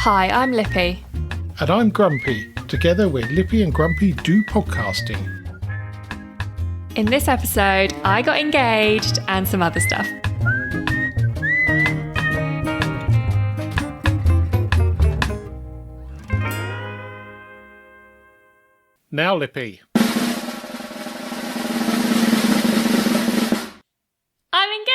Hi, I'm Lippy. And I'm Grumpy. Together we're Lippy and Grumpy do podcasting. In this episode, I got engaged and some other stuff. Now, Lippy. I'm engaged!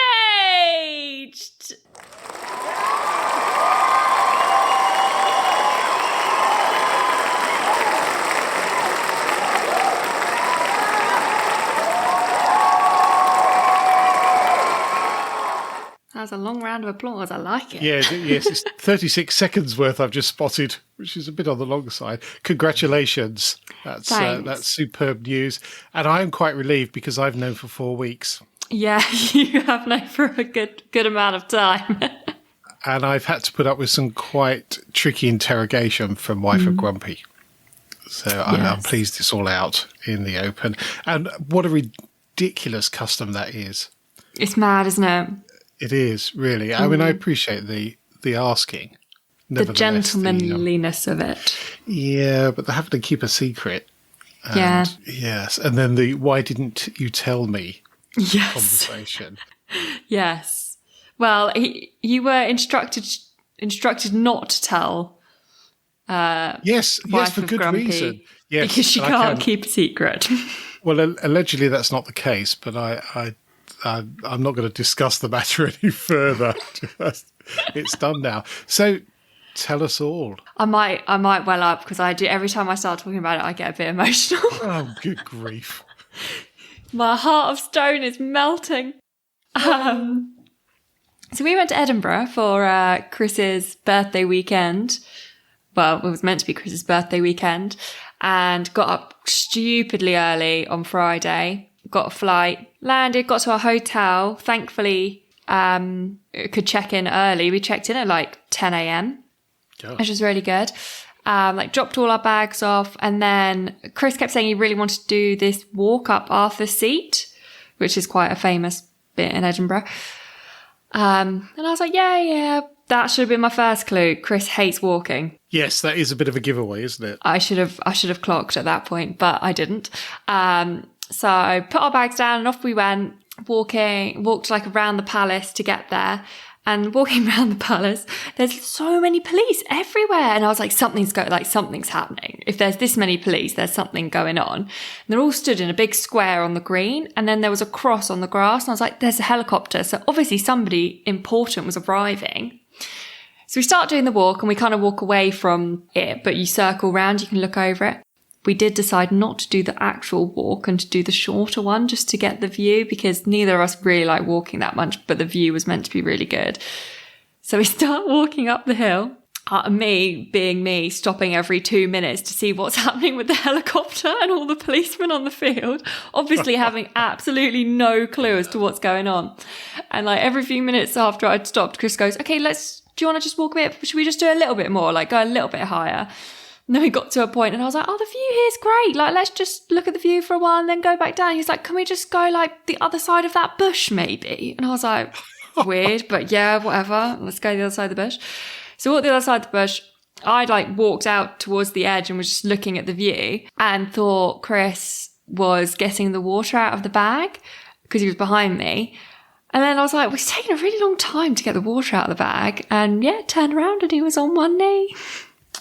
That was a long round of applause. I like it. Yeah, yes, it's 36 seconds worth I've just spotted, which is a bit on the long side. Congratulations. That's superb news. And I am quite relieved because I've known for 4 weeks. Yeah, you have known for a good amount of time. And I've had to put up with some quite tricky interrogation from wife of Grumpy. So I'm pleased it's all out in the open. And what a ridiculous custom that is. It's mad, isn't it? It is, really. I mean, I appreciate the asking. The gentlemanliness of it. Yeah, but they're having to keep a secret. And, yes. And then the why didn't you tell me conversation. Yes. Well, you were instructed not to tell yes, for good Grumpy, reason. Yes, because she can't keep a secret. Well, allegedly that's not the case, but I'm not going to discuss the matter any further. It's done now. So tell us all. I might well up because I do. Every time I start talking about it, I get a bit emotional. Oh, good grief. My heart of stone is melting. So we went to Edinburgh for Chris's birthday weekend. Well, it was meant to be Chris's birthday weekend, and got up stupidly early on Friday. Got a flight, landed, got to our hotel. Thankfully, could check in early. We checked in at like 10 a.m, which was really good. Dropped all our bags off. And then Chris kept saying he really wanted to do this walk up Arthur's Seat, which is quite a famous bit in Edinburgh. And I was like, yeah, that should have been my first clue. Chris hates walking. Yes, that is a bit of a giveaway, isn't it? I should have clocked at that point, but I didn't. So I put our bags down and off we went, walked like around the palace to get there. And walking around the palace, there's so many police everywhere. And I was like, something's happening. If there's this many police, there's something going on. And they're all stood in a big square on the green. And then there was a cross on the grass. And I was like, there's a helicopter. So obviously somebody important was arriving. So we start doing the walk and we kind of walk away from it, but you circle around, you can look over it. We did decide not to do the actual walk and to do the shorter one just to get the view because neither of us really like walking that much, but the view was meant to be really good. So we start walking up the hill. Me being me, stopping every 2 minutes to see what's happening with the helicopter and all the policemen on the field, obviously having absolutely no clue as to what's going on. And like every few minutes after I'd stopped, Chris goes, okay, do you want to just walk a bit? Should we just do a little bit more? Like go a little bit higher. And then we got to a point and I was like, oh, the view here's great. Like, let's just look at the view for a while and then go back down. He's like, can we just go like the other side of that bush maybe? And I was like, weird, but yeah, whatever. Let's go the other side of the bush. So walked the other side of the bush. I like walked out towards the edge and was just looking at the view and thought Chris was getting the water out of the bag because he was behind me. And then I was like, well, it's taken a really long time to get the water out of the bag. And yeah, turned around and he was on one knee.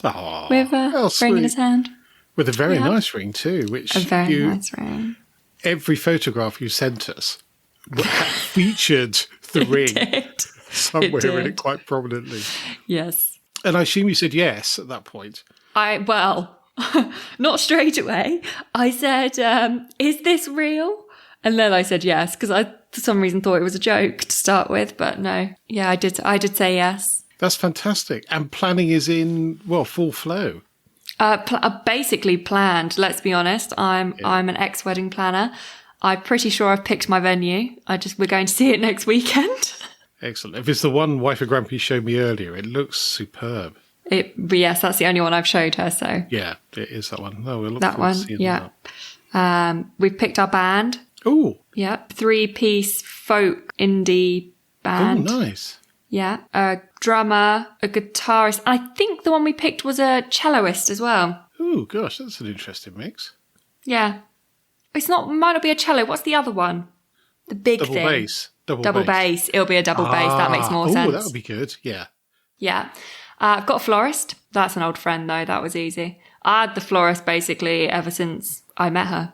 Oh, with a ring in his hand. With a very nice ring too, which a very nice ring. Every photograph you sent us featured the ring somewhere in it quite prominently. Yes. And I assume you said yes at that point. Not straight away. I said, is this real? And then I said yes, because I, for some reason, thought it was a joke to start with. But no. Yeah, I did say yes. That's fantastic. And planning is in, full flow. Basically planned, let's be honest. I'm an ex-wedding planner. I'm pretty sure I've picked my venue. We're going to see it next weekend. Excellent. If it's the one wife of Grumpy showed me earlier, it looks superb. Yes, that's the only one I've showed her, so. Yeah, it is that one. Oh, we'll look that forward one, to seeing that. We've picked our band. Oh. Yeah, 3-piece folk indie band. Oh, nice. Yeah, a drummer, a guitarist. And I think the one we picked was a celloist as well. Oh, gosh, that's an interesting mix. Yeah. Might not be a cello. What's the other one? The big Double thing. bass. Double bass. It'll be a double bass. That makes more sense. Oh, that would be good. Yeah. Yeah. I've got a florist. That's an old friend, though. That was easy. I had the florist basically ever since I met her.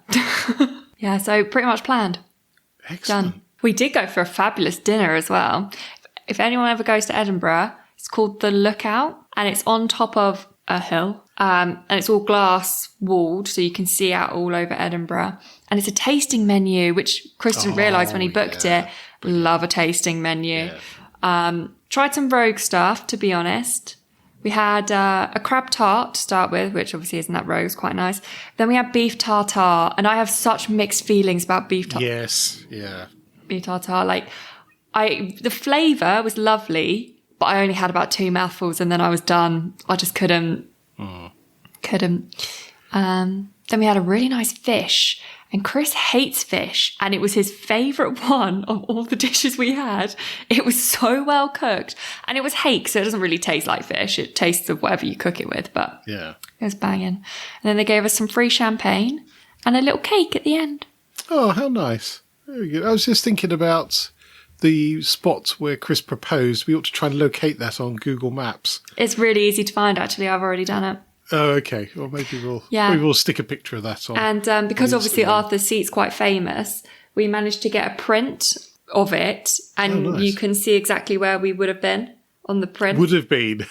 Yeah, so pretty much planned. Excellent. Done. We did go for a fabulous dinner as well. If anyone ever goes to Edinburgh, it's called The Lookout, and it's on top of a hill. And it's all glass walled, so you can see out all over Edinburgh. And it's a tasting menu, which Chris didn't realise when he booked it. Love a tasting menu. Yeah. Tried some rogue stuff, to be honest. We had a crab tart to start with, which obviously isn't that rogue, it's quite nice. Then we had beef tartare, and I have such mixed feelings about beef tartare. Yes, yeah. Beef tartare, the flavour was lovely, but I only had about 2 mouthfuls and then I was done. I just couldn't. Then we had a really nice fish, and Chris hates fish, and it was his favourite one of all the dishes we had. It was so well cooked, and it was hake, so it doesn't really taste like fish. It tastes of whatever you cook it with, but yeah, it was banging. And then they gave us some free champagne and a little cake at the end. Oh, how nice. Very good. I was just thinking about the spot where Chris proposed. We ought to try and locate that on Google Maps. It's really easy to find, actually. I've already done it. Oh, okay. Well, maybe we'll stick a picture of that on. And because obviously Arthur's Seat's quite famous, we managed to get a print of it, and you can see exactly where we would have been on the print. Would have been?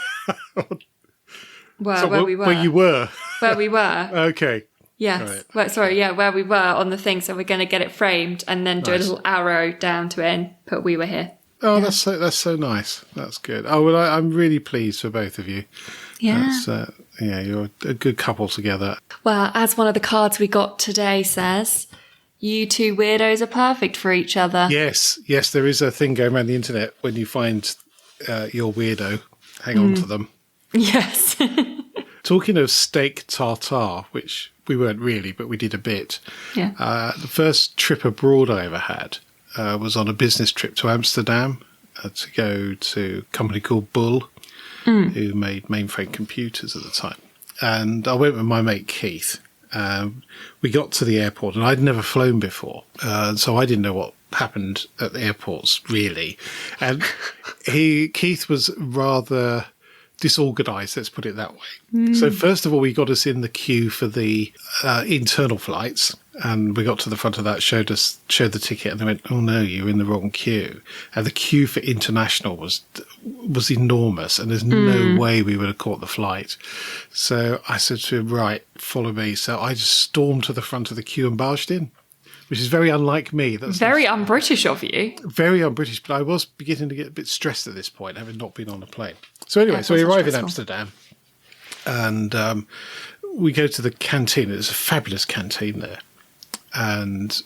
Where we were. Where you were? Where we were. Okay. Yes. Right. Where we were on the thing. So we're going to get it framed and then do a little arrow down to it and put "we were here." Oh, that's so nice. That's good. Oh, well, I'm really pleased for both of you. Yeah. You're a good couple together. Well, as one of the cards we got today says, you two weirdos are perfect for each other. Yes, there is a thing going around the internet when you find your weirdo, hang on to them. Yes. Talking of steak tartare, which we weren't really, but we did a bit. Yeah. The first trip abroad I ever had was on a business trip to Amsterdam to go to a company called Bull, who made mainframe computers at the time. And I went with my mate Keith. We got to the airport, and I'd never flown before, so I didn't know what happened at the airports, really. And Keith was rather disorganised, let's put it that way. So first of all, we got us in the queue for the internal flights, and we got to the front of that, showed the ticket, and they went, "Oh no, you're in the wrong queue." And the queue for international was enormous, and there's no way we would have caught the flight. So I said to him, "Right, follow me." So I just stormed to the front of the queue and barged in, which is very unlike me. That's very un-British of you. Very un-British, but I was beginning to get a bit stressed at this point, having not been on a plane. So anyway, we arrive in Amsterdam, and we go to the canteen. There's a fabulous canteen there. And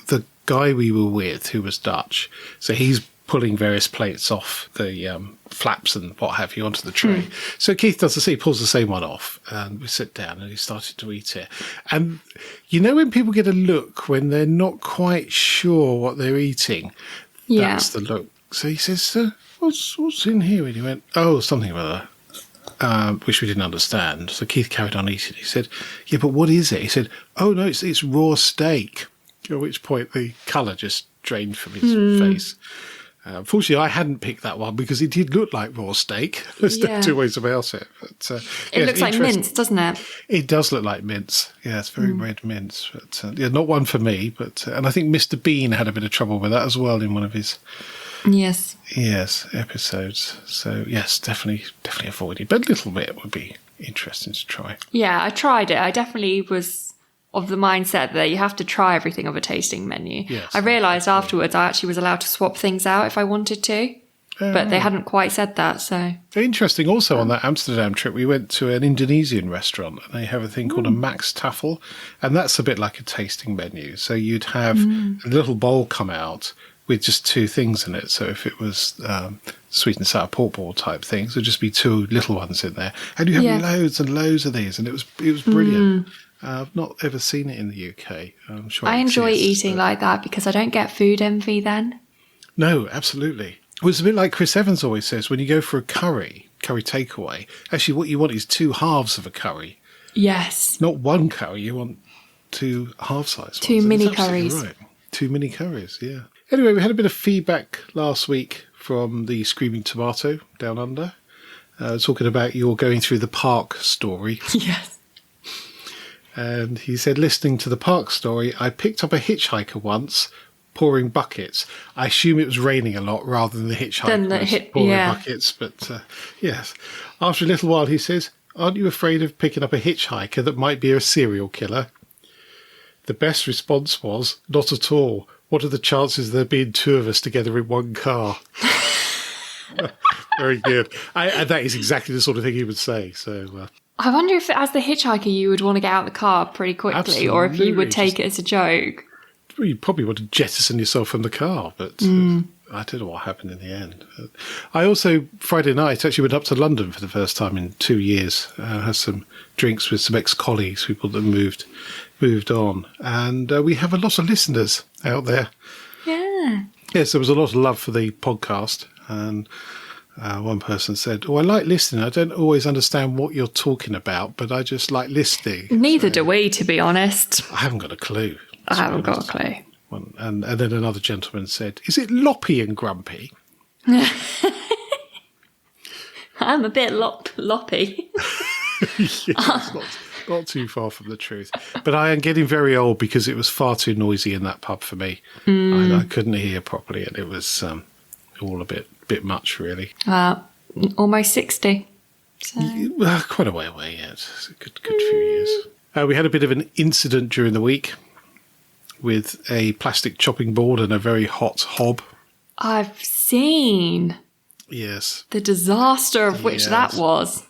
the guy we were with, who was Dutch, so he's pulling various plates off the flaps and what have you onto the tray. So Keith does the same, pulls the same one off, and we sit down, and he started to eat it. And you know when people get a look when they're not quite sure what they're eating? Yeah. That's the look. So he says, what's in here? And he went, "Oh, something or other." Which we didn't understand. So Keith carried on eating. He said, "Yeah, but what is it?" He said, "Oh, no, it's raw steak." At which point the colour just drained from his face. Fortunately, I hadn't picked that one because it did look like raw steak. There's no two ways about it. But, it looks like mince, doesn't it? It does look like mince. Yeah, it's very red mince. But not one for me. But and I think Mr. Bean had a bit of trouble with that as well in one of his... Yes, episodes. So yes, definitely avoid it. But a little bit would be interesting to try. Yeah, I tried it. I definitely was of the mindset that you have to try everything of a tasting menu. Yes, I realised afterwards I actually was allowed to swap things out if I wanted to, but they hadn't quite said that. So interesting. Also on that Amsterdam trip, we went to an Indonesian restaurant, and they have a thing called a max tafel, and that's a bit like a tasting menu. So you'd have a little bowl come out with just 2 things in it. So if it was sweet and sour pork ball type things, there'd just be 2 little ones in there. And you have loads and loads of these, and it was brilliant. I've not ever seen it in the UK. I'm sure I enjoy eating like that because I don't get food envy then. No, absolutely. Well, it's a bit like Chris Evans always says, when you go for a curry takeaway, actually what you want is 2 halves of a curry. Yes. Not one curry, you want 2 half-size 2 ones. mini curries. Right. 2 mini curries, yeah. Anyway, we had a bit of feedback last week from the Screaming Tomato down under, talking about your going through the park story. Yes. And he said, listening to the park story, I picked up a hitchhiker once, pouring buckets. I assume it was raining a lot rather than the hitchhiker pouring buckets. But yes, after a little while, he says, aren't you afraid of picking up a hitchhiker that might be a serial killer? The best response was, not at all. What are the chances of there being 2 of us together in one car? Very good. That is exactly the sort of thing he would say. So I wonder if as the hitchhiker you would want to get out of the car pretty quickly, absolutely. Or if you would take it as a joke. Well, you probably want to jettison yourself from the car, but I don't know what happened in the end. I also, Friday night, actually went up to London for the first time in 2 years. Had some drinks with some ex-colleagues, people that moved on. And we have a lot of listeners out there. Yeah. Yes, there was a lot of love for the podcast. And one person said, I like listening. I don't always understand what you're talking about, but I just like listening. Neither do we, to be honest. I haven't got a clue. I haven't got a clue. And then another gentleman said, is it Lippy and Grumpy? I'm a bit loppy. Yes, not too far from the truth. But I am getting very old because it was far too noisy in that pub for me. I couldn't hear properly, and it was all a bit much, really. Almost 60. So. Quite a way away yet. It's a good few years. We had a bit of an incident during the week with a plastic chopping board and a very hot hob. I've seen. Yes. The disaster of which that was.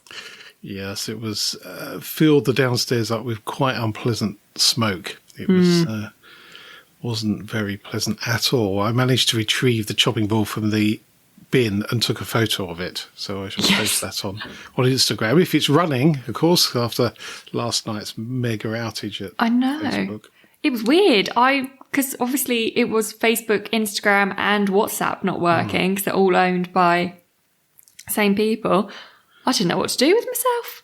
Yes, it was filled the downstairs up with quite unpleasant smoke. It was wasn't very pleasant at all. I managed to retrieve the chopping board from the bin and took a photo of it, so I shall post that on Instagram if it's running, of course, after last night's mega outage at Facebook. It was weird. Because obviously it was Facebook, Instagram, and WhatsApp not working because they're all owned by same people. I didn't know what to do with myself.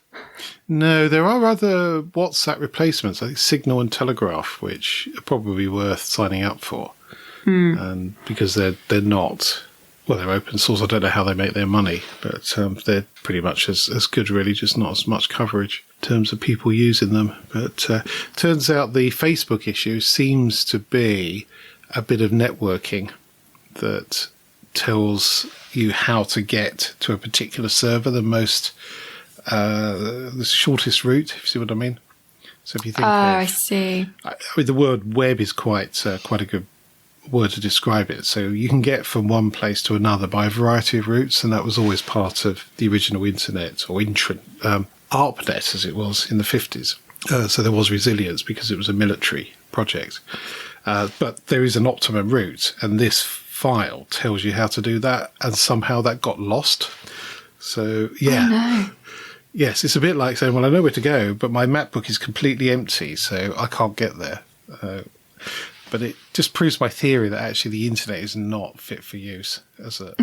No, there are other WhatsApp replacements, like Signal and Telegraph, which are probably worth signing up for, and because they're not. Well, they're open source. I don't know how they make their money, but they're pretty much as good, really, just not as much coverage in terms of people using them. But turns out the Facebook issue seems to be a bit of networking that tells you how to get to a particular server the shortest route, if you see what I mean. So if you think I see. I mean, the word web is quite a good word to describe it. So you can get from one place to another by a variety of routes, and that was always part of the original internet, or ARPANET as it was in the 50s. So there was resilience because it was a military project. But there is an optimum route, and this file tells you how to do that, and somehow that got lost. So, yeah. Oh, no. Yes, it's a bit like saying, well, I know where to go, but my map book is completely empty, so I can't get there. But it just proves my theory that actually the internet is not fit for use as a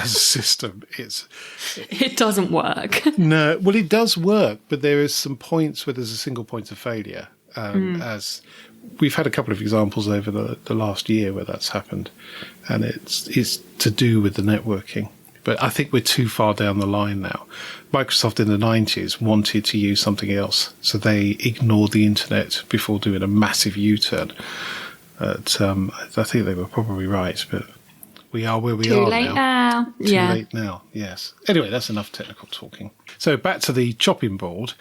system. It doesn't work. No, well, it does work, but there is some points where there's a single point of failure. As we've had a couple of examples over the last year where that's happened, and it's to do with the networking. But I think we're too far down the line now. Microsoft in the 90s wanted to use something else, so they ignored the internet before doing a massive U-turn. But I think they were probably right, but we are where we are now. Too late now. Too late now, yes. Anyway, that's enough technical talking. So back to the chopping board.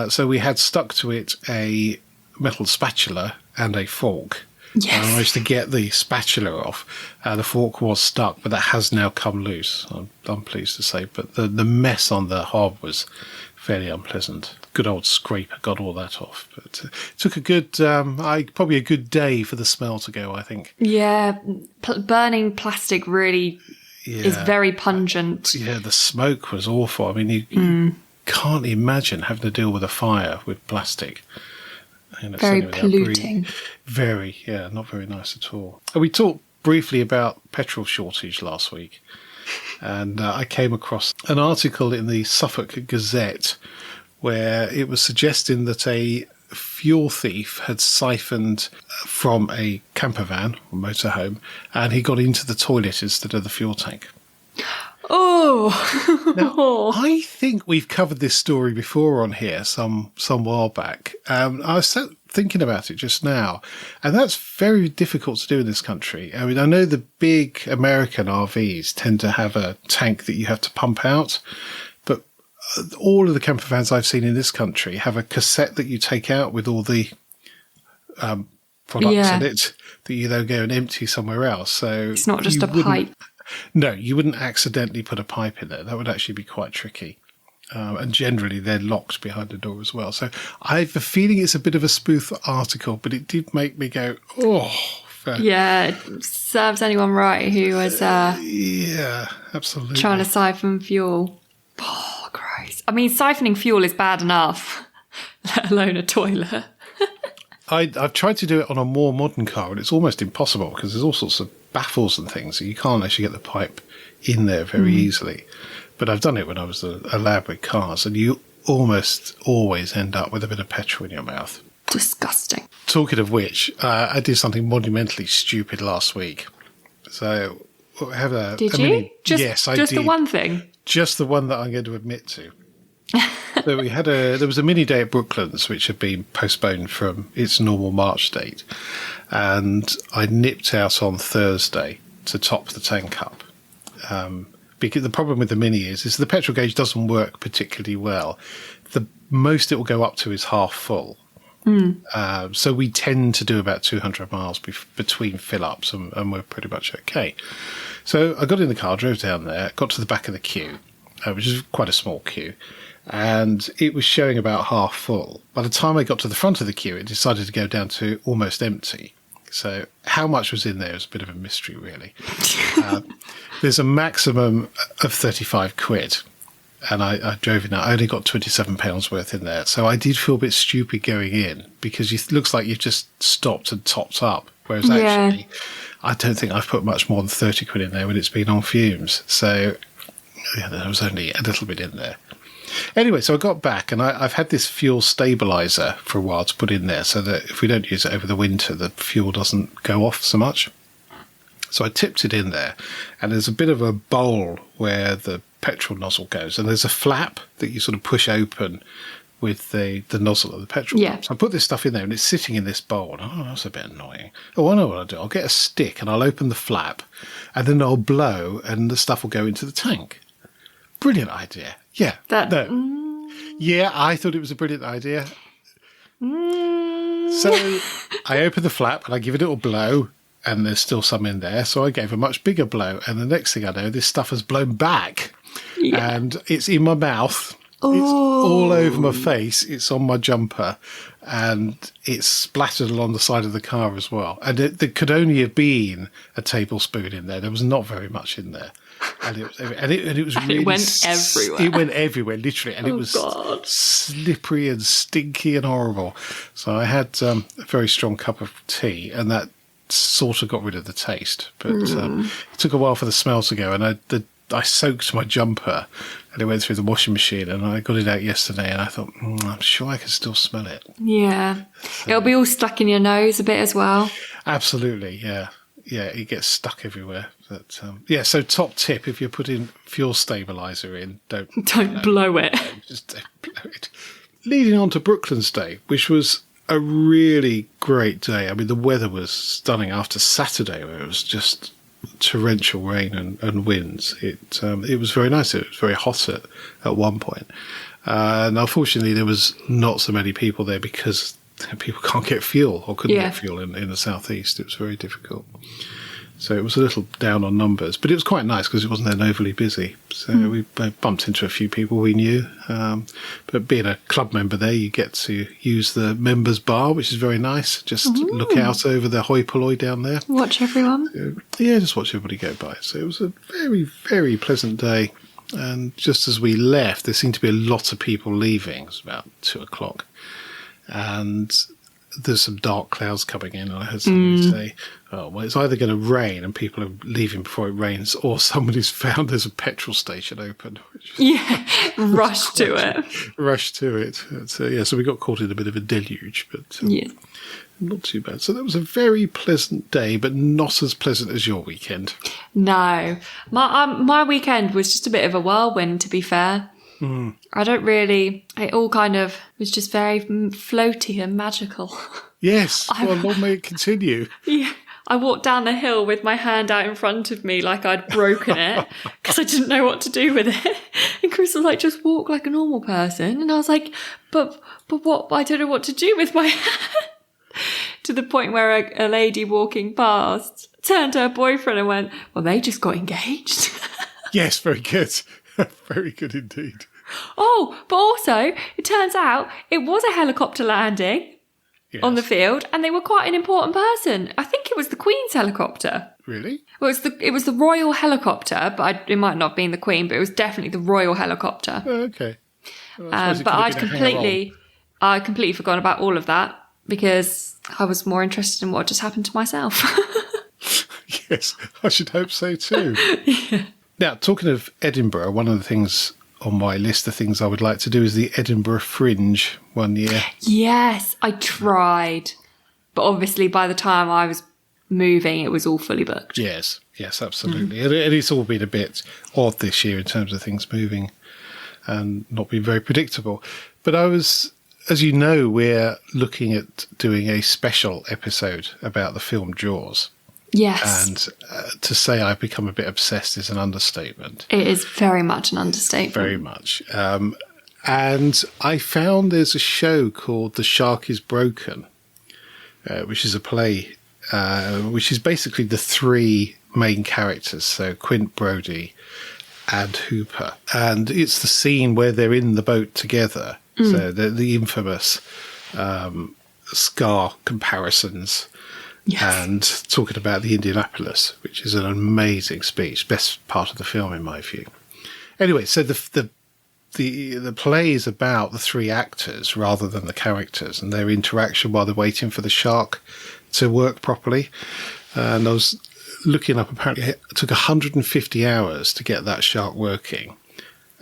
So we had stuck to it a metal spatula and a fork. Yes. I managed to get the spatula off. The fork was stuck, but that has now come loose, I'm pleased to say. But the mess on the hob was fairly unpleasant. Good old scraper got all that off. But it took a good, probably a good day for the smell to go, I think. Yeah, burning plastic really is very pungent. Yeah, the smoke was awful. I mean, you can't imagine having to deal with a fire with plastic. Very polluting. Not very nice at all. And we talked briefly about petrol shortage last week. And I came across an article in the Suffolk Gazette where it was suggesting that a fuel thief had siphoned from a camper van or motorhome, and he got into the toilet instead of the fuel tank. Oh! Now, I think we've covered this story before on here some while back. I was thinking about it just now, and that's very difficult to do in this country. I mean, I know the big American RVs tend to have a tank that you have to pump out, but all of the camper vans I've seen in this country have a cassette that you take out with all the products in it that you then go and empty somewhere else. So it's not just a pipe. No, you wouldn't accidentally put a pipe in there. That would actually be quite tricky. And generally, they're locked behind the door as well. So I have a feeling it's a bit of a spoof article, but it did make me go, oh. Yeah, it serves anyone right who was yeah, absolutely trying to siphon fuel. Oh, gross. I mean, siphoning fuel is bad enough, let alone a toilet. I've tried to do it on a more modern car, and it's almost impossible because there's all sorts of baffles and things, so you can't actually get the pipe in there very easily. But I've done it when I was a lad with cars, and you almost always end up with a bit of petrol in your mouth. Disgusting. Talking of which, I did something monumentally stupid last week. So I have a... Did you? Yes, I did. Just the one thing? Just the one that I'm going to admit to. So there was a mini day at Brooklands, which had been postponed from its normal March date. And I nipped out on Thursday to top the tank up. Because the problem with the Mini is the petrol gauge doesn't work particularly well. The most it will go up to is half full. So we tend to do about 200 miles between fill-ups, and we're pretty much okay. So I got in the car, drove down there, got to the back of the queue, which is quite a small queue, and it was showing about half full. By the time I got to the front of the queue, it decided to go down to almost empty. So how much was in there is a bit of a mystery, really. There's a maximum of 35 quid. And I drove in there. I only got £27 worth in there. So I did feel a bit stupid going in because it looks like you've just stopped and topped up. Whereas actually, I don't think I've put much more than 30 quid in there when it's been on fumes. So yeah, there was only a little bit in there. Anyway, so I got back and I've had this fuel stabiliser for a while to put in there so that if we don't use it over the winter, the fuel doesn't go off so much. So I tipped it in there, and there's a bit of a bowl where the petrol nozzle goes, and there's a flap that you sort of push open with the nozzle of the petrol pump. So I put this stuff in there, and it's sitting in this bowl. Oh, that's a bit annoying. Oh, I know what I'll do. I'll get a stick, and I'll open the flap, and then I'll blow, and the stuff will go into the tank. Brilliant idea. Yeah. Yeah, I thought it was a brilliant idea. So I open the flap, and I give it a little blow, and there's still some in there. So I gave a much bigger blow. And the next thing I know, this stuff has blown back. Yeah. And it's in my mouth. Ooh. It's all over my face. It's on my jumper. And it's splattered along the side of the car as well. And there could only have been a tablespoon in there. There was not very much in there. And it was really... It went everywhere. It went everywhere, literally. And it was slippery and stinky and horrible. So I had a very strong cup of tea, and that sort of got rid of the taste, but it took a while for the smell to go, and I soaked my jumper and it went through the washing machine, and I got it out yesterday, and I thought I'm sure I can still smell it. It'll be all stuck in your nose a bit as well. Absolutely. Yeah, it gets stuck everywhere. But so top tip, if you're putting fuel stabiliser in, don't blow it. Just don't blow it. Leading on to Brooklands Day, which was a really great day. I mean, the weather was stunning after Saturday, where it was just torrential rain and winds. It was very nice. It was very hot at one point. And unfortunately, there was not so many people there because people can't get fuel or couldn't get fuel in the southeast. It was very difficult. So it was a little down on numbers, but it was quite nice because it wasn't then overly busy. So we bumped into a few people we knew. But being a club member there, you get to use the members bar, which is very nice. Just look out over the hoi polloi down there. Watch everyone. Just watch everybody go by. So it was a very, very pleasant day. And just as we left, there seemed to be a lot of people leaving. It was about 2:00. And there's some dark clouds coming in, and I heard somebody say, "Oh, well, it's either going to rain and people are leaving before it rains, or somebody's found there's a petrol station open." Rush to it. Rush to it. So we got caught in a bit of a deluge, but not too bad. So that was a very pleasant day, but not as pleasant as your weekend. No, my weekend was just a bit of a whirlwind, to be fair. I don't really. It all kind of was just very floaty and magical. Yes. Well, long may it continue. Yeah. I walked down the hill with my hand out in front of me like I'd broken it because I didn't know what to do with it. And Chris was like, just walk like a normal person. And I was like, but what? I don't know what to do with my hand. To the point where a lady walking past turned to her boyfriend and went, well, they just got engaged. Yes, very good. Very good indeed. Oh, but also, it turns out it was a helicopter landing. Yes. On the field, and they were quite an important person. I think it was the Queen's helicopter. Really? Well, it was the royal helicopter, but it might not have been the Queen, but it was definitely the royal helicopter. Oh, okay. Well, but I'd completely forgotten about all of that because I was more interested in what just happened to myself. Yes, I should hope so too. Yeah. Now, talking of Edinburgh, one of the things on my list of things I would like to do is the Edinburgh Fringe one year. Yes, I tried. But obviously by the time I was moving, it was all fully booked. Yes, absolutely. And it's all been a bit odd this year in terms of things moving and not being very predictable. But as you know, we're looking at doing a special episode about the film Jaws. Yes. And to say I've become a bit obsessed is an understatement. It is very much an understatement. Very much. And I found there's a show called The Shark is Broken, which is a play, which is basically the three main characters, so Quint, Brodie and Hooper. And it's the scene where they're in the boat together. So the infamous Scar comparisons. Yes. And talking about the Indianapolis, which is an amazing speech, best part of the film in my view. Anyway, so the play is about the three actors rather than the characters and their interaction while they're waiting for the shark to work properly. And I was looking up, apparently it took 150 hours to get that shark working,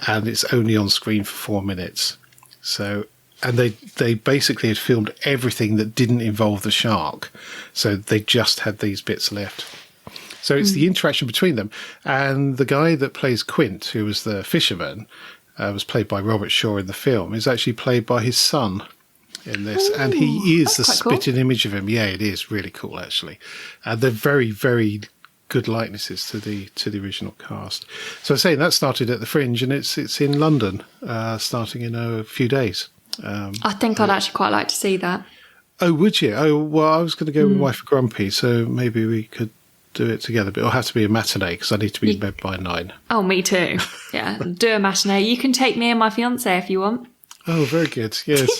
and it's only on screen for 4 minutes. So. And they basically had filmed everything that didn't involve the shark. So they just had these bits left. So it's the interaction between them. And the guy that plays Quint, who was the fisherman, was played by Robert Shaw in the film, is actually played by his son in this. Ooh, and he is the spitting image of him. Yeah, it is really cool, actually. They're very, very good likenesses to the original cast. So I was saying that started at the Fringe, and it's in London, starting in a few days. I think I'd actually quite like to see that. Oh, would you? Oh, well, I was going to go with Wife of Grumpy, so maybe we could do it together. But it'll have to be a matinee because I need to be in bed by 9. Oh, me too. Yeah, do a matinee. You can take me and my fiancé if you want. Oh, very good. Yes.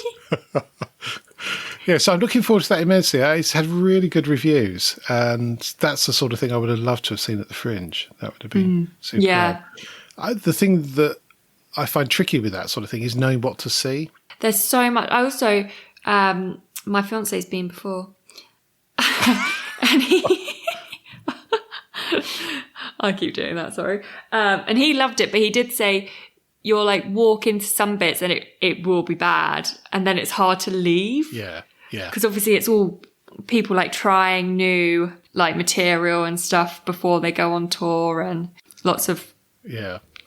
Yeah, so I'm looking forward to that immensely. It's had really good reviews, and that's the sort of thing I would have loved to have seen at the Fringe. That would have been superb. Yeah. The thing that I find tricky with that sort of thing is knowing what to see. There's so much. I also, my fiance's been before. And I keep doing that, sorry. And he loved it, but he did say, you'll like walk into some bits and it will be bad. And then it's hard to leave. Yeah, yeah. Because obviously it's all people like trying new like material and stuff before they go on tour, and lots of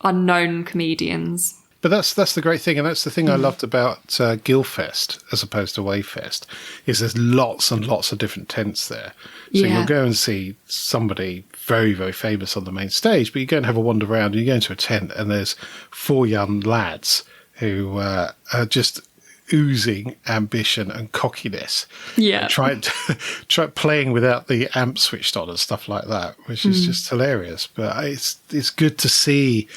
unknown comedians. But that's the great thing, and that's the thing I loved about Guildfest as opposed to Wavefest, is there's lots and lots of different tents there. So you'll go and see somebody very, very famous on the main stage, but you go and have a wander around and you go into a tent and there's 4 young lads who are just oozing ambition and cockiness. Yeah. And try playing without the amp switched on and stuff like that, which is just hilarious. But it's good to see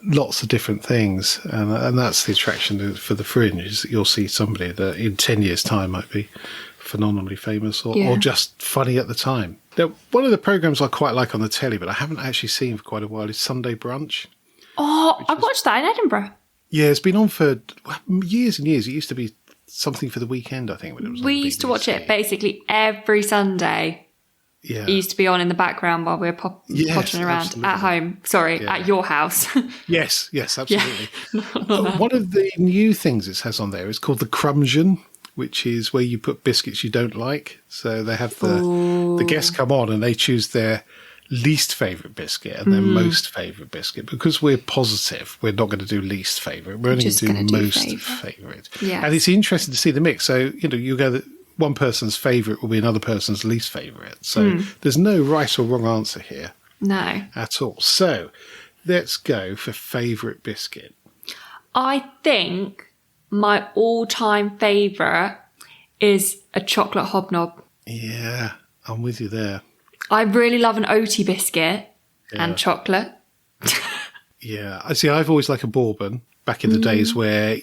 lots of different things, and that's the attraction for the Fringe, is that you'll see somebody that in 10 years' time might be phenomenally famous or just funny at the time. Now, one of the programmes I quite like on the telly, but I haven't actually seen for quite a while, is Sunday Brunch. Oh, I watched that in Edinburgh. Yeah, it's been on for years and years. It used to be something for the weekend, I think, when it was on We the used to watch BBC. it basically every Sunday. Yeah. It used to be on in the background while we were pottering around absolutely. at home. Sorry, at your house. Yes, absolutely. Not One of the new things it has on there is called the crumsion, which is where you put biscuits you don't like. So they have the guests come on and they choose their least favourite biscuit and their most favourite biscuit. Because we're positive, we're not going to do least favourite. We're only going to do most favourite. Yes. And it's interesting to see the mix. So, you go that one person's favourite will be another person's least favourite. So there's no right or wrong answer here. No. At all. So let's go for favourite biscuit. I think my all-time favourite is a chocolate hobnob. Yeah, I'm with you there. I really love an oaty biscuit and chocolate. Yeah, I see. I've always liked a bourbon back in the days where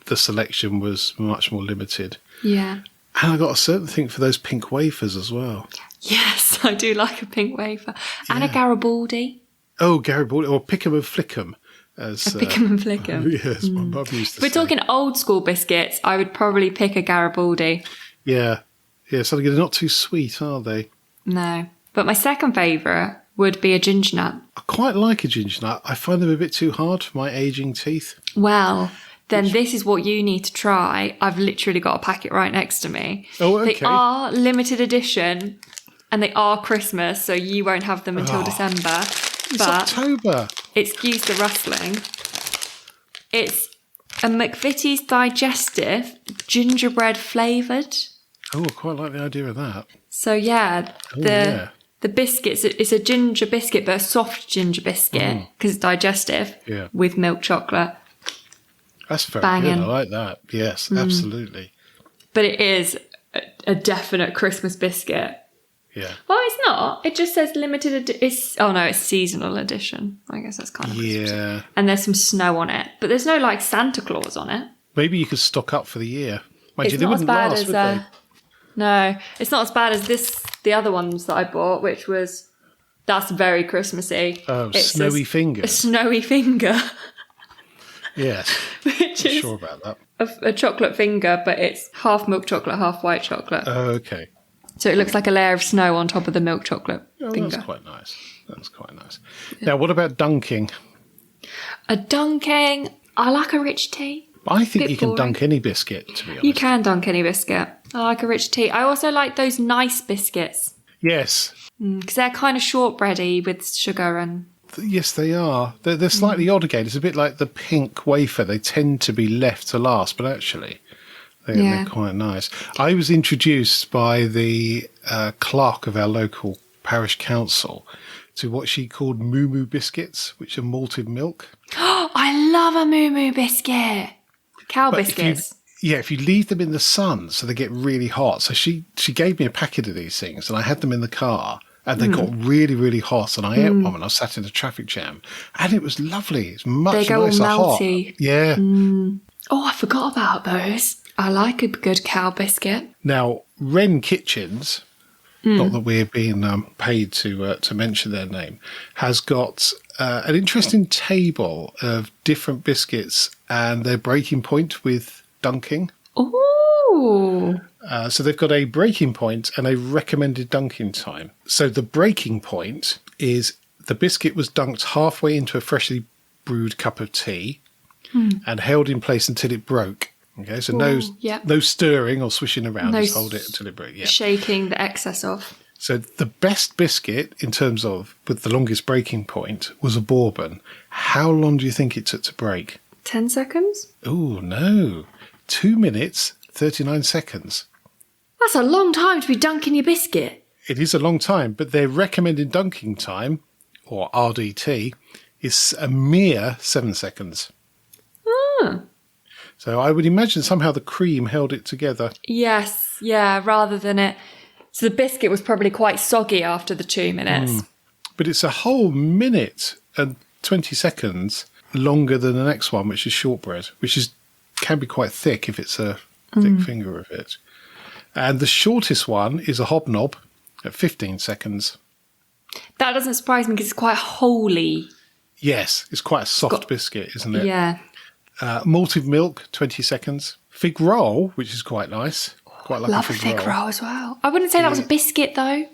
the selection was much more limited. Yeah. And I got a certain thing for those pink wafers as well. Yes, I do like a pink wafer. And a Garibaldi. Oh, Garibaldi, or Pick'em and Flick'em. As, Pick'em and Flick'em. Yes, my mum used to If we're say. talking old school biscuits, I would probably pick a Garibaldi. Yeah, so they're not too sweet, are they? No. But my second favourite would be a ginger nut. I quite like a ginger nut. I find them a bit too hard for my ageing teeth. Well, then this is what you need to try. I've literally got a packet right next to me. Oh, okay. They are limited edition and they are Christmas, so you won't have them until December. It's But October. excuse the rustling. It's a McVitie's Digestive gingerbread flavoured. Oh, I quite like the idea of that. So the biscuits, it's a ginger biscuit, but a soft ginger biscuit because it's digestive with milk chocolate. That's very Banging. good. I like that. Yes, absolutely. But it is a definite Christmas biscuit. Yeah. Well, it's not. It just says limited it's seasonal edition. I guess that's kind of Christmas. Yeah. And there's some snow on it. But there's no like Santa Claus on it. Maybe you could stock up for the year. Mind It's you, they not as wouldn't bad last, as would they? no, it's not as bad as the other ones that I bought, which was that's very Christmassy. Oh, It's snowy a fingers. snowy finger. Yes. Which Not is sure about that. a chocolate finger, but it's half milk chocolate, half white chocolate. Oh, okay. So it looks like a layer of snow on top of the milk chocolate Oh, finger. that's quite nice. That's quite nice. Now, what about dunking? A dunking. I like a rich tea. I think Bit you can boring. dunk any biscuit, to be honest. You can dunk any biscuit. I like a rich tea. I also like those nice biscuits Yes. because they're kind of shortbready with sugar and. Yes, they are. They're slightly odd again. It's a bit like the pink wafer. They tend to be left to last, but actually they're quite nice. I was introduced by the clerk of our local parish council to what she called moo biscuits, which are malted milk. I love a moo biscuit. Cow But biscuits. if you leave them in the sun, so they get really hot. So she gave me a packet of these things, and I had them in the car, and they got really, really hot. And I ate one, and I sat in a traffic jam, and it was lovely. It's much They go all nicer hot. melty. Yeah. Oh, I forgot about those. I like a good cow biscuit. Now, Wren Kitchens, not that we're being paid to mention their name, has got an interesting table of different biscuits and their breaking point with dunking. Ooh. So they've got a breaking point and a recommended dunking time. So the breaking point is the biscuit was dunked halfway into a freshly brewed cup of tea and held in place until it broke. Okay, so no stirring or swishing around, just hold it until it broke. Yeah. Shaking the excess off. So the best biscuit in terms of with the longest breaking point was a bourbon. How long do you think it took to break? 10 seconds? Oh, no. 2 minutes, 39 seconds. That's a long time to be dunking your biscuit. It is a long time, but their recommended dunking time, or RDT, is a mere 7 seconds. So I would imagine somehow the cream held it together. Yes, yeah, rather than it. So the biscuit was probably quite soggy after the 2 minutes. But it's a whole minute and 20 seconds longer than the next one, which is shortbread, which can be quite thick if it's a thick finger of it. And the shortest one is a hobnob at 15 seconds. That doesn't surprise me because it's quite holy. Yes, it's quite a soft biscuit, isn't it? Yeah. Malted milk, 20 seconds. Fig roll, which is quite nice. Quite like Love a fig roll. as well. I wouldn't say that was a biscuit though.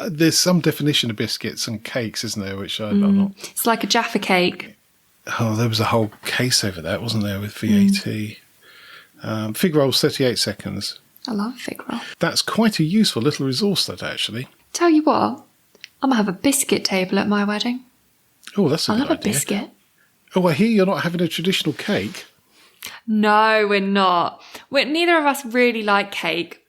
There's some definition of biscuits and cakes, isn't there? Which I'm not. It's like a Jaffa cake. Oh, there was a whole case over that, wasn't there, with VAT? Fig roll's 38 seconds. I love a fig roll. That's quite a useful little resource, that actually. Tell you what, I'm gonna have a biscuit table at my wedding. Oh, that's a I good love idea. a biscuit. Oh, I hear you're not having a traditional cake. No, we're not. Neither of us really like cake.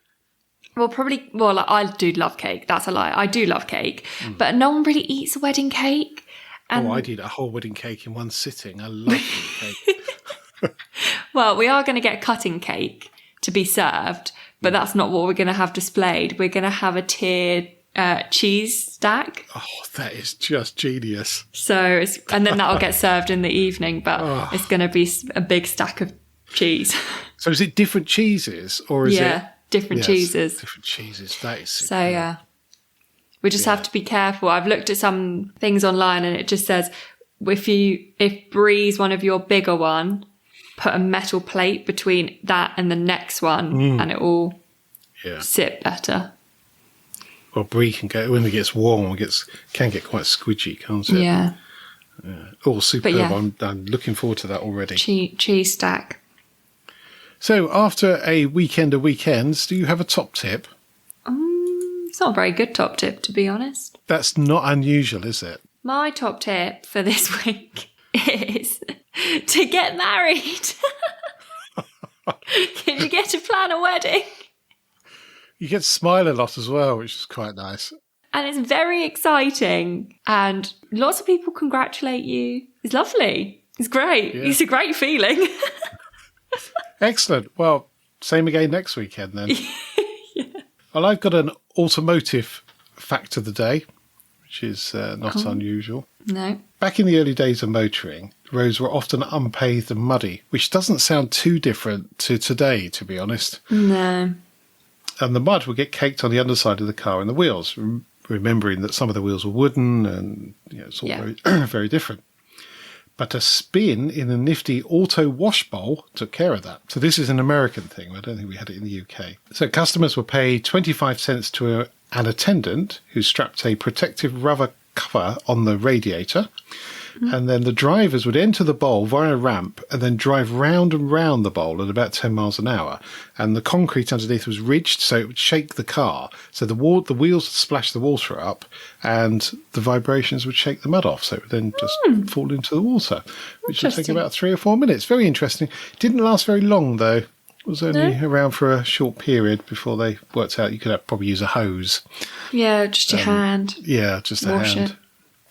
Like, I do love cake. That's a lie. I do love cake. But no one really eats a wedding cake. And I did a whole wedding cake in one sitting. I love wedding cake. well, we are going to get cutting cake to be served, but that's not what we're going to have displayed. We're going to have a tiered cheese stack. Oh, that is just genius. And then that'll get served in the evening, but it's going to be a big stack of cheese. So is it different cheeses or is it? Different cheeses. Different cheeses. That is super. So, we just have to be careful. I've looked at some things online and it just says, if Brie's one of your bigger one, put a metal plate between that and the next one and it will sit better. Well, Brie can go, when it gets warm, can get quite squidgy, can't it? Yeah. Oh, superb. I'm looking forward to that already. Cheese stack. So after a weekend of weekends, do you have a top tip? It's not a very good top tip, to be honest. That's not unusual, is it? My top tip for this week is to get married. Can you get to plan a wedding? You get to smile a lot as well, which is quite nice. And it's very exciting. And lots of people congratulate you. It's lovely. It's great. Yeah. It's a great feeling. Excellent. Well, same again next weekend then. Yeah. Well, I've got an automotive fact of the day, which is not unusual. No. Back in the early days of motoring, roads were often unpaved and muddy, which doesn't sound too different to today, to be honest. No. And the mud would get caked on the underside of the car and the wheels, remembering that some of the wheels were wooden and it's all very, very different. But a spin in a nifty auto wash bowl took care of that. So this is an American thing. I don't think we had it in the UK. So customers would pay 25 cents to an attendant who strapped a protective rubber cover on the radiator. And then the drivers would enter the bowl via a ramp and then drive round and round the bowl at about 10 miles an hour. And the concrete underneath was ridged, so it would shake the car. So the wheels would splash the water up and the vibrations would shake the mud off. So it would then just fall into the water, which would take about 3 or 4 minutes. Very interesting. Didn't last very long, though. It was only around for a short period before they worked out you could probably use a hose. Yeah, just your hand. Yeah, just a Wash hand. it.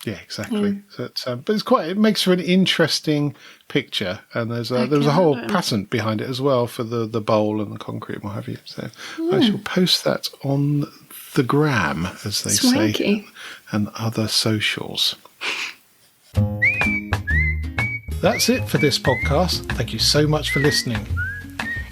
Yeah, exactly. So but it makes for an interesting picture, and there was a whole patent behind it as well for the bowl and the concrete and what have you. So I shall post that on the gram, as they say, and other socials. That's it for this podcast. Thank you so much for listening.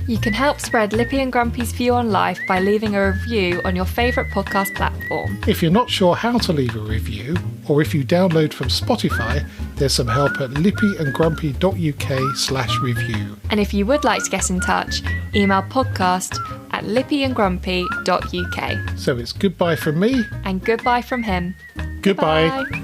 You can help spread Lippy and Grumpy's view on life by leaving a review on your favourite podcast platform. If you're not sure how to leave a review, or if you download from Spotify, there's some help at lippyandgrumpy.uk/review. And if you would like to get in touch, email podcast@lippyandgrumpy.uk. So it's goodbye from me. And goodbye from him. Goodbye. Goodbye.